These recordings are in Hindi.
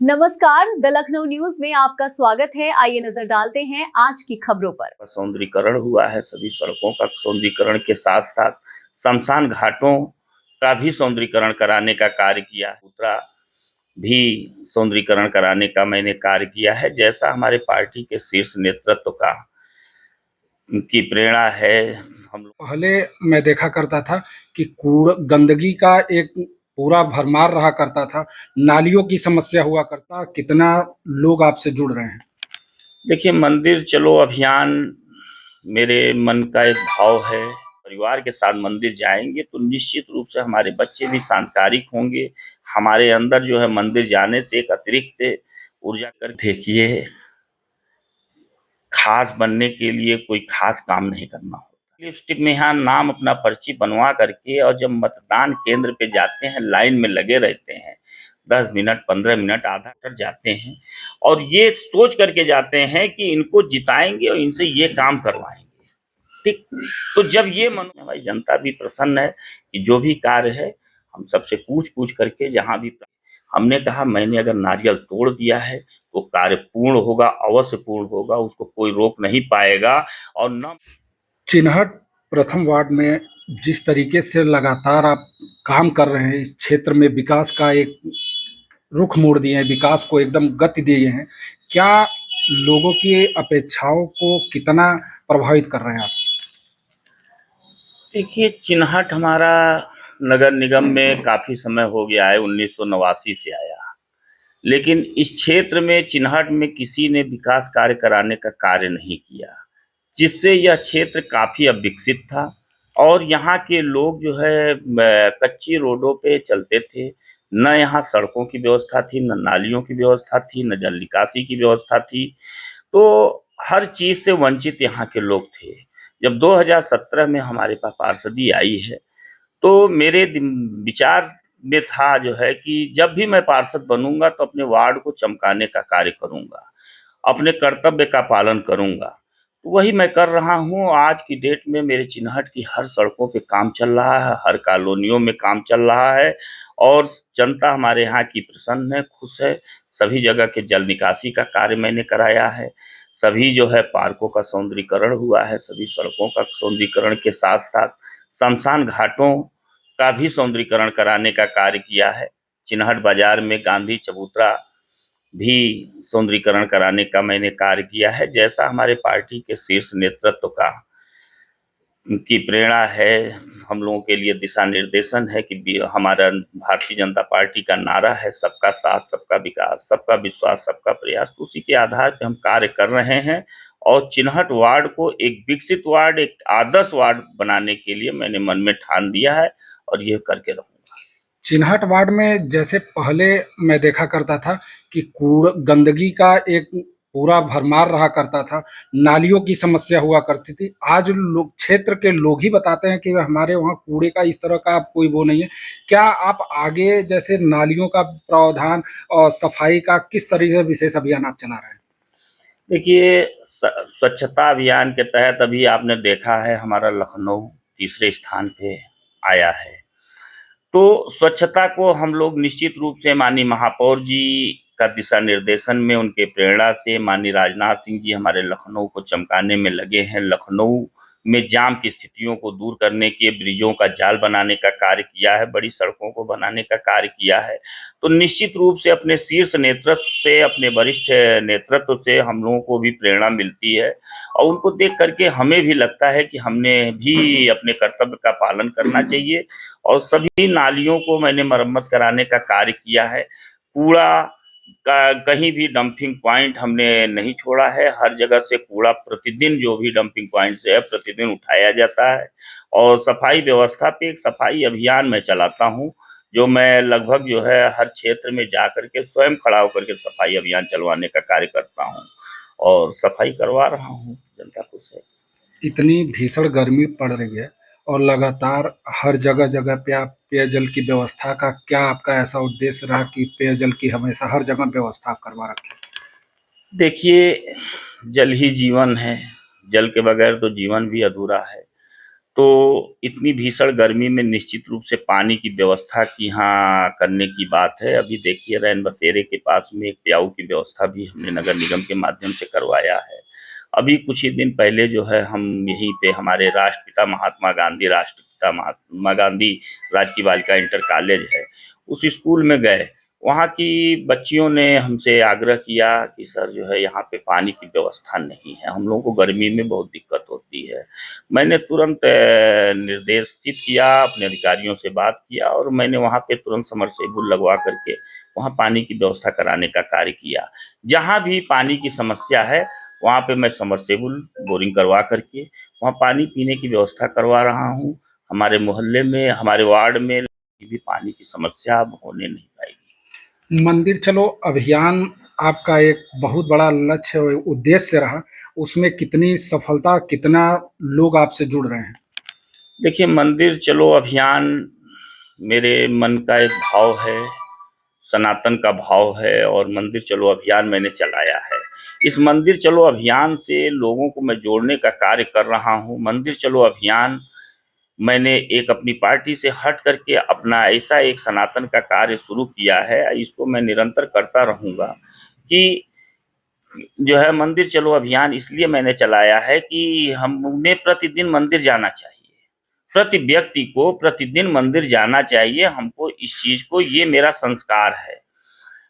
नमस्कार, द लखनऊ न्यूज में आपका स्वागत है। आइए नजर डालते हैं आज की खबरों पर। सौंदर्यीकरण हुआ है, सभी सड़कों का सौंदर्यीकरण के साथ साथ शमशान घाटों का भी सौंदर्यीकरण कराने का कार्य किया है। दूसरा भी सौंदर्यीकरण कराने का मैंने कार्य किया है, जैसा हमारे पार्टी के शीर्ष नेतृत्व का की प्रेरणा है। हम लोग पहले मैं देखा करता था कि कूड़ा गंदगी का एक पूरा भरमार रहा करता था, नालियों की समस्या हुआ करता। कितना लोग आपसे जुड़ रहे हैं? देखिए, मंदिर चलो अभियान मेरे मन का एक भाव है। परिवार के साथ मंदिर जाएंगे तो निश्चित रूप से हमारे बच्चे भी सांस्कारिक होंगे। हमारे अंदर जो है मंदिर जाने से एक अतिरिक्त ऊर्जा कर देखिए, खास बनने के लिए कोई खास काम नहीं करना होता। लिपस्टिक में यहाँ नाम अपना पर्ची बनवा करके और जब मतदान केंद्र पे जाते हैं, लाइन में लगे रहते हैं, 10 मिनट 15 मिनट आधा कर जाते हैं और ये सोच करके जाते हैं कि इनको जिताएंगे और इनसे ये काम करवाएंगे। ठीक, तो जब ये मन हमारी जनता भी प्रसन्न है कि जो भी कार्य है हम सबसे पूछ पूछ करके जहाँ भी हमने कहा, मैंने अगर नारियल तोड़ दिया है तो कार्य पूर्ण होगा, अवश्य पूर्ण होगा, उसको कोई रोक नहीं पाएगा। और न चिन्हट प्रथम वार्ड में जिस तरीके से लगातार आप काम कर रहे हैं, इस क्षेत्र में विकास का एक रुख मोड़ दिए हैं, विकास को एकदम गति दिए हैं, क्या लोगों की अपेक्षाओं को कितना प्रभावित कर रहे हैं आप? देखिए, चिन्हट हमारा नगर निगम में काफी समय हो गया है, 1989 से आया, लेकिन इस क्षेत्र में चिन्हट में किसी ने विकास कार्य कराने का कार्य नहीं किया, जिससे यह क्षेत्र काफी अविकसित था और यहाँ के लोग जो है कच्ची रोडों पे चलते थे। न यहाँ सड़कों की व्यवस्था थी, न नालियों की व्यवस्था थी, न जल निकासी की व्यवस्था थी, तो हर चीज से वंचित यहाँ के लोग थे। जब 2017 में हमारे पास पार्षदी आई है तो मेरे विचार में था जो है कि जब भी मैं पार्षद बनूंगा तो अपने वार्ड को चमकाने का कार्य करूंगा, अपने कर्तव्य का पालन करूंगा। तो वही मैं कर रहा हूं। आज की डेट में मेरे चिन्हट की हर सड़कों पे काम चल रहा है, हर कॉलोनियों में काम चल रहा है और जनता हमारे यहाँ की प्रसन्न है, खुश है। सभी जगह के जल निकासी का कार्य मैंने कराया है, सभी जो है पार्कों का सौंदर्यीकरण हुआ है, सभी सड़कों का सौंदर्यीकरण के साथ साथ शमशान घाटों का भी सौंदर्यीकरण कराने का कार्य किया है। चिन्हट बाजार में गांधी चबूतरा भी सौंदर्यीकरण कराने का मैंने कार्य किया है, जैसा हमारे पार्टी के शीर्ष नेतृत्व का की प्रेरणा है। हम लोगों के लिए दिशा निर्देशन है कि हमारा भारतीय जनता पार्टी का नारा है सबका साथ, सबका विकास, सबका विश्वास, सबका प्रयास। तो उसी के आधार पर हम कार्य कर रहे हैं और चिन्हट वार्ड को एक विकसित वार्ड, एक आदर्श वार्ड बनाने के लिए मैंने मन में ठान दिया है और ये करके रहूंगा। चिन्हट वार्ड में जैसे पहले मैं देखा करता था कि कूड़ा गंदगी का एक पूरा भरमार रहा करता था, नालियों की समस्या हुआ करती थी। आज लोग, क्षेत्र के लोग ही बताते हैं कि हमारे वहाँ कूड़े का इस तरह का कोई वो नहीं है। क्या आप आगे जैसे नालियों का प्रावधान और सफाई का किस तरीके से विशेष अभियान आप चला रहे हैं? देखिए, स्वच्छता अभियान के तहत अभी आपने देखा है हमारा लखनऊ तीसरे स्थान पे आया है। तो स्वच्छता को हम लोग निश्चित रूप से माननीय महापौर जी का दिशा निर्देशन में, उनके प्रेरणा से माननीय राजनाथ सिंह जी हमारे लखनऊ को चमकाने में लगे हैं। लखनऊ में जाम की स्थितियों को दूर करने के, ब्रिजों का जाल बनाने का कार्य किया है, बड़ी सड़कों को बनाने का कार्य किया है। तो निश्चित रूप से अपने शीर्ष नेतृत्व से, अपने वरिष्ठ नेतृत्व से हम लोगों को भी प्रेरणा मिलती है और उनको देख करके हमें भी लगता है कि हमने भी अपने कर्तव्य का पालन करना चाहिए। और सभी नालियों को मैंने मरम्मत कराने का कार्य किया है। कूड़ा का कहीं भी डंपिंग पॉइंट हमने नहीं छोड़ा है, हर जगह से कूड़ा प्रतिदिन जो भी डंपिंग पॉइंट से है प्रतिदिन उठाया जाता है। और सफाई व्यवस्था पे एक सफाई अभियान मैं चलाता हूँ, जो मैं लगभग जो है हर क्षेत्र में जा करके स्वयं खड़ा होकर के सफाई अभियान चलवाने का कार्य करता हूँ और सफाई करवा रहा हूँ। जनता खुश है। इतनी भीषण गर्मी पड़ रही है और लगातार हर जगह जगह पे आप पेयजल की व्यवस्था का, क्या आपका ऐसा उद्देश्य रहा कि पेयजल की हमेशा हर जगह व्यवस्था आप करवा रखें? देखिए, जल ही जीवन है, जल के बगैर तो जीवन भी अधूरा है। तो इतनी भीषण गर्मी में निश्चित रूप से पानी की व्यवस्था की यहाँ करने की बात है। अभी देखिए रैन बसेरे के पास में एक प्याऊ की व्यवस्था भी हमने नगर निगम के माध्यम से करवाया है। अभी कुछ ही दिन पहले जो है हम यहीं पे हमारे राष्ट्रपिता महात्मा गांधी राजकीय बालिका इंटर कॉलेज है, उस स्कूल में गए। वहाँ की बच्चियों ने हमसे आग्रह किया कि सर जो है यहाँ पे पानी की व्यवस्था नहीं है, हम लोगों को गर्मी में बहुत दिक्कत होती है। मैंने तुरंत निर्देशित किया, अपने अधिकारियों से बात किया और मैंने वहाँ पे तुरंत समरसेबुल लगवा करके वहाँ पानी की व्यवस्था कराने का कार्य किया। जहाँ भी पानी की समस्या है वहाँ पे मैं समरसेबुल बोरिंग करवा करके वहाँ पानी पीने की व्यवस्था करवा रहा हूँ। हमारे मोहल्ले में, हमारे वार्ड में भी पानी की समस्या अब होने नहीं पाएगी। मंदिर चलो अभियान आपका एक बहुत बड़ा लक्ष्य और उद्देश्य रहा, उसमें कितनी सफलता, कितना लोग आपसे जुड़ रहे हैं? देखिए, मंदिर चलो अभियान मेरे मन का एक भाव है, सनातन का भाव है और मंदिर चलो अभियान मैंने चलाया है। इस मंदिर चलो अभियान से लोगों को मैं जोड़ने का कार्य कर रहा हूँ। मंदिर चलो अभियान मैंने एक अपनी पार्टी से हट करके अपना ऐसा एक सनातन का कार्य शुरू किया है, इसको मैं निरंतर करता रहूँगा। कि जो है मंदिर चलो अभियान इसलिए मैंने चलाया है कि हमें प्रतिदिन मंदिर जाना चाहिए। प्रति व्यक्ति को प्रतिदिन मंदिर जाना चाहिए। हमको इस चीज़ को, ये मेरा संस्कार है।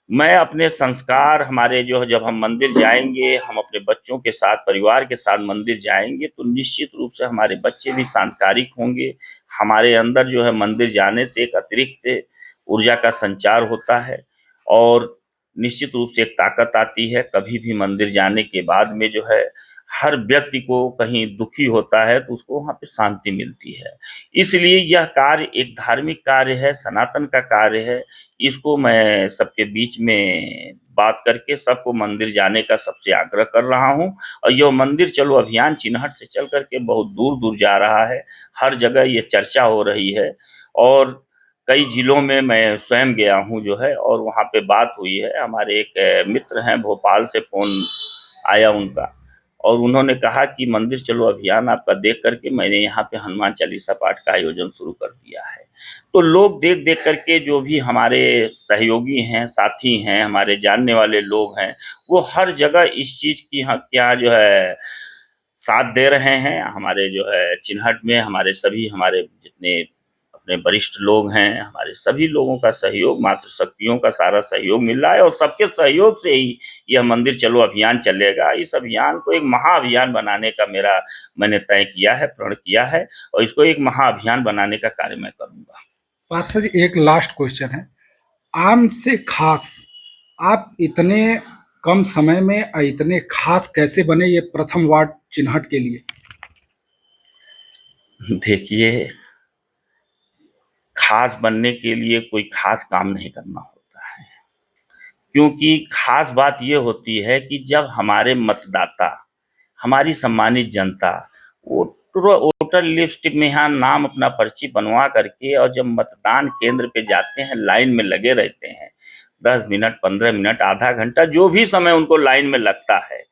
मैं अपने संस्कार हमारे जो है, जब हम मंदिर जाएंगे, हम अपने बच्चों के साथ, परिवार के साथ मंदिर जाएंगे तो निश्चित रूप से हमारे बच्चे भी सांस्कारिक होंगे। हमारे अंदर जो है मंदिर जाने से एक अतिरिक्त ऊर्जा का संचार होता है और निश्चित रूप से एक ताकत आती है। कभी भी मंदिर जाने के बाद में जो है हर व्यक्ति को कहीं दुखी होता है तो उसको वहाँ पे शांति मिलती है। इसलिए यह कार्य एक धार्मिक कार्य है, सनातन का कार्य है। इसको मैं सबके बीच में बात करके सबको मंदिर जाने का सबसे आग्रह कर रहा हूँ और यह मंदिर चलो अभियान चिन्हट से चल करके बहुत दूर दूर जा रहा है। हर जगह ये चर्चा हो रही है और कई जिलों में मैं स्वयं गया हूँ जो है, और वहाँ पे बात हुई है। हमारे एक मित्र हैं, भोपाल से फ़ोन आया उनका और उन्होंने कहा कि मंदिर चलो अभियान आपका देख करके मैंने यहाँ पे हनुमान चालीसा पाठ का आयोजन शुरू कर दिया है। तो लोग देख देख करके, जो भी हमारे सहयोगी हैं, साथी हैं, हमारे जानने वाले लोग हैं, वो हर जगह इस चीज़ की यहाँ जो है साथ दे रहे हैं। हमारे जो है चिन्हट में हमारे सभी, हमारे जितने अपने वरिष्ठ लोग हैं, हमारे सभी लोगों का सहयोग, मातृशक्तियों का सारा सहयोग मिल रहा है और सबके सहयोग से ही यह मंदिर चलो अभियान चलेगा। इस अभियान को एक महाअभियान बनाने का मैंने तय किया है, प्रण किया है और इसको एक महाअभियान बनाने का कार्य मैं करूँगा। पार्षद जी, एक लास्ट क्वेश्चन है, आम से खास आप इतने कम समय में इतने खास कैसे बने ये प्रथम वार्ड चिन्हट के लिए? देखिए, खास बनने के लिए कोई खास काम नहीं करना होता है, क्योंकि खास बात ये होती है कि जब हमारे मतदाता, हमारी सम्मानित जनता वोटर लिस्ट में यहाँ नाम अपना पर्ची बनवा करके और जब मतदान केंद्र पे जाते हैं, लाइन में लगे रहते हैं 10 मिनट, 15 मिनट, आधा घंटा, जो भी समय उनको लाइन में लगता है,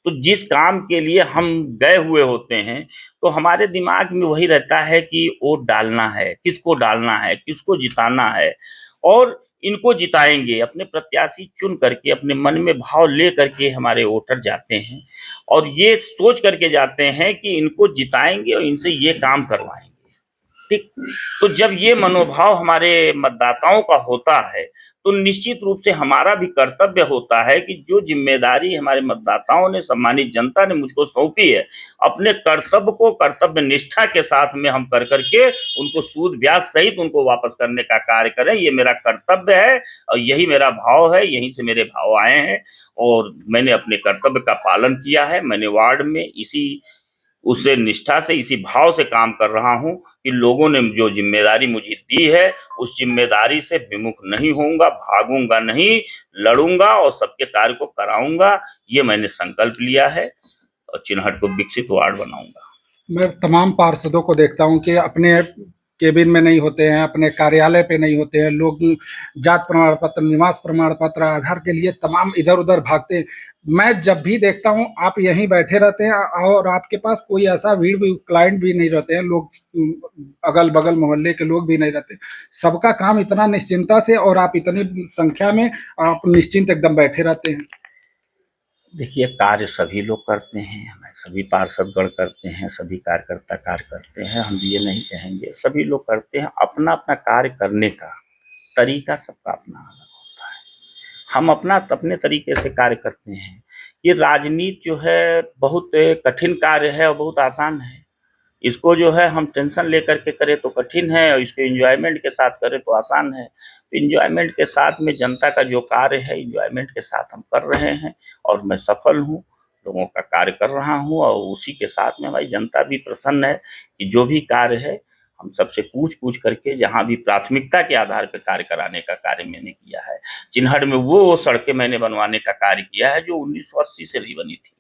तो जिस काम के लिए हम गए हुए होते हैं तो हमारे दिमाग में वही रहता है कि वोट डालना है, किसको डालना है, किसको जिताना है और इनको जिताएंगे। अपने प्रत्याशी चुन करके, अपने मन में भाव ले करके हमारे वोटर जाते हैं और ये सोच करके जाते हैं कि इनको जिताएंगे और इनसे ये काम करवाएंगे। ठीक, तो जब ये मनोभाव हमारे मतदाताओं का होता है तो निश्चित रूप से हमारा भी कर्तव्य होता है कि जो जिम्मेदारी हमारे मतदाताओं ने, सम्मानित जनता ने मुझको सौंपी है, अपने कर्तव्य को कर्तव्य निष्ठा के साथ में हम कर करके उनको सूद ब्याज सहित उनको वापस करने का कार्य करें। ये मेरा कर्तव्य है और यही मेरा भाव है, यहीं से मेरे भाव आए हैं और मैंने अपने कर्तव्य का पालन किया है। मैंने वार्ड में इसी उसे निष्ठा से, इसी भाव से काम कर रहा हूँ कि लोगों ने जो जिम्मेदारी मुझे दी है उस जिम्मेदारी से विमुख नहीं होऊंगा, भागूंगा नहीं, लड़ूंगा और सबके कार्य को कराऊंगा। ये मैंने संकल्प लिया है और चिन्हट को विकसित वार्ड बनाऊंगा। मैं तमाम पार्षदों को देखता हूं कि अपने केबिन में नहीं होते हैं, अपने कार्यालय पे नहीं होते हैं, लोग जात प्रमाण पत्र, निवास प्रमाण पत्र, आधार के लिए तमाम इधर उधर भागते हैं। मैं जब भी देखता हूँ आप यहीं बैठे रहते हैं और आपके पास कोई ऐसा भीड़ भी, क्लाइंट भी नहीं रहते हैं, लोग अगल बगल मोहल्ले के लोग भी नहीं रहते। सबका काम इतना निश्चिंता से और आप इतनी संख्या में आप निश्चिंत एकदम बैठे रहते हैं। देखिए, कार्य सभी लोग करते हैं, हमें सभी पार्षदगण करते हैं, सभी कार्यकर्ता कार्य करते हैं, हम ये नहीं कहेंगे, सभी लोग करते हैं। अपना अपना कार्य करने का तरीका सबका अपना अलग होता है। हम अपना अपने तरीके से कार्य करते हैं। ये राजनीति जो है बहुत कठिन कार्य है और बहुत आसान है। इसको जो है हम टेंशन लेकर के करें तो कठिन है, और इसको एंजॉयमेंट के साथ करें तो आसान है। तो एंजॉयमेंट के साथ में जनता का जो कार्य है, एंजॉयमेंट के साथ हम कर रहे हैं और मैं सफल हूँ, लोगों का कार्य कर रहा हूँ, और उसी के साथ में हमारी जनता भी प्रसन्न है कि जो भी कार्य है हम सबसे पूछ करके, जहाँ भी प्राथमिकता के आधार पर कार्य कराने का कार्य मैंने किया है। चिन्हट में वो सड़कें मैंने बनवाने का कार्य किया है जो 1980 से नहीं बनी थी।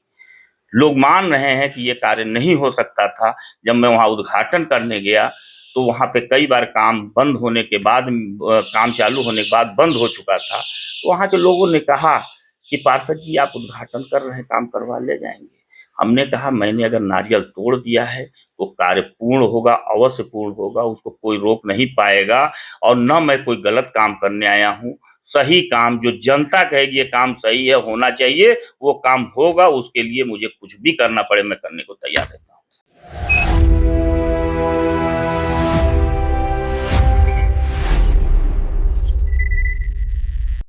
लोग मान रहे हैं कि ये कार्य नहीं हो सकता था। जब मैं वहाँ उद्घाटन करने गया तो वहाँ पे कई बार काम बंद होने के बाद, काम चालू होने के बाद बंद हो चुका था। तो वहाँ के लोगों ने कहा कि पार्षद जी आप उद्घाटन कर रहे हैं, काम करवा ले जाएंगे। हमने कहा मैंने अगर नारियल तोड़ दिया है तो कार्य पूर्ण होगा, अवश्य पूर्ण होगा, उसको कोई रोक नहीं पाएगा। और न मैं कोई गलत काम करने आया हूँ, सही काम जो जनता कहेगी ये काम सही है, होना चाहिए, वो काम होगा। उसके लिए मुझे कुछ भी करना पड़े मैं करने को तैयार है।